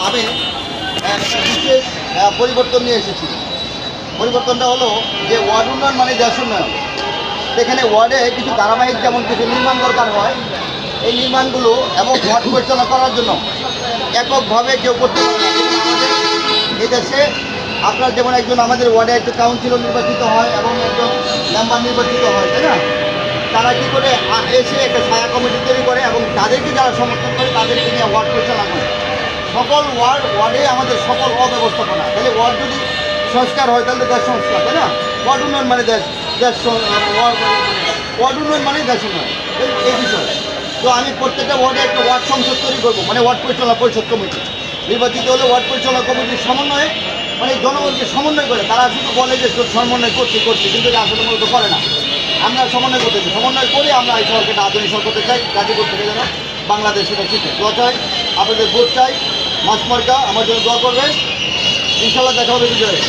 আমি একটা বিশেষ পরিবর্তন নিয়ে এসেছি। পরিবর্তনটা হলো যে ওয়ার্ড উন্নয়ন মানে দেশ উন্নয়ন। এখানে ওয়ার্ডে কিছু ধারাবাহিক যেমন কিছু নির্মাণ দরকার হয়, এই নির্মাণগুলো এবং ওয়ার্ড পরিচালনা করার জন্য এককভাবে কেউ করতে পারে না। যেমন আমাদের এই দেশে আপনার যেমন একজন আমাদের ওয়ার্ডে একটা কাউন্সিলর নির্বাচিত হয় এবং একজন মেম্বার নির্বাচিত হয়, তাই না? তারা কী করে এসে একটা ছায়া কমিটি তৈরি করে এবং তাদেরকে যারা সমর্থন করে তাদেরকে নিয়ে ওয়ার্ড পরিচালনা করে। সকল ওয়ার্ডে আমাদের সকল অব্যবস্থাপনা। তাহলে ওয়ার্ড যদি সংস্কার হয় তাহলে দেশ সংস্কার, তাই না? ওয়ার্ড উন্নয়ন মানে ওয়ার্ড উন্নয়ন মানে দেশ উন্নয়ন, এই বিষয়। তো আমি প্রত্যেকটা ওয়ার্ডে একটা ওয়ার্ড সংসদ তৈরি করবো, মানে ওয়ার্ড পরিচালনা পরিষদ কমিটি নির্বাচিত হলে ওয়ার্ড পরিচালনা কমিটির সমন্বয়ে, মানে জনগণকে সমন্বয় করে। তারা শুধু বলে যে সমন্বয় করছি কিন্তু এটা আসলে মূলত করে না। আমরা সমন্বয় করতেছি, সমন্বয় করে আমরা এই সরকারটা আধুনিক সরকার করতে চাই, গাজীপুর থেকে যেন বাংলাদেশ সেটা শিখে। দোয়া চাই, আপনাদের ভোট চাই, মাস মার্কা আমার জন্য দোয়া করবেন। ইনশাল্লাহ দেখা হবে বিজয়ে।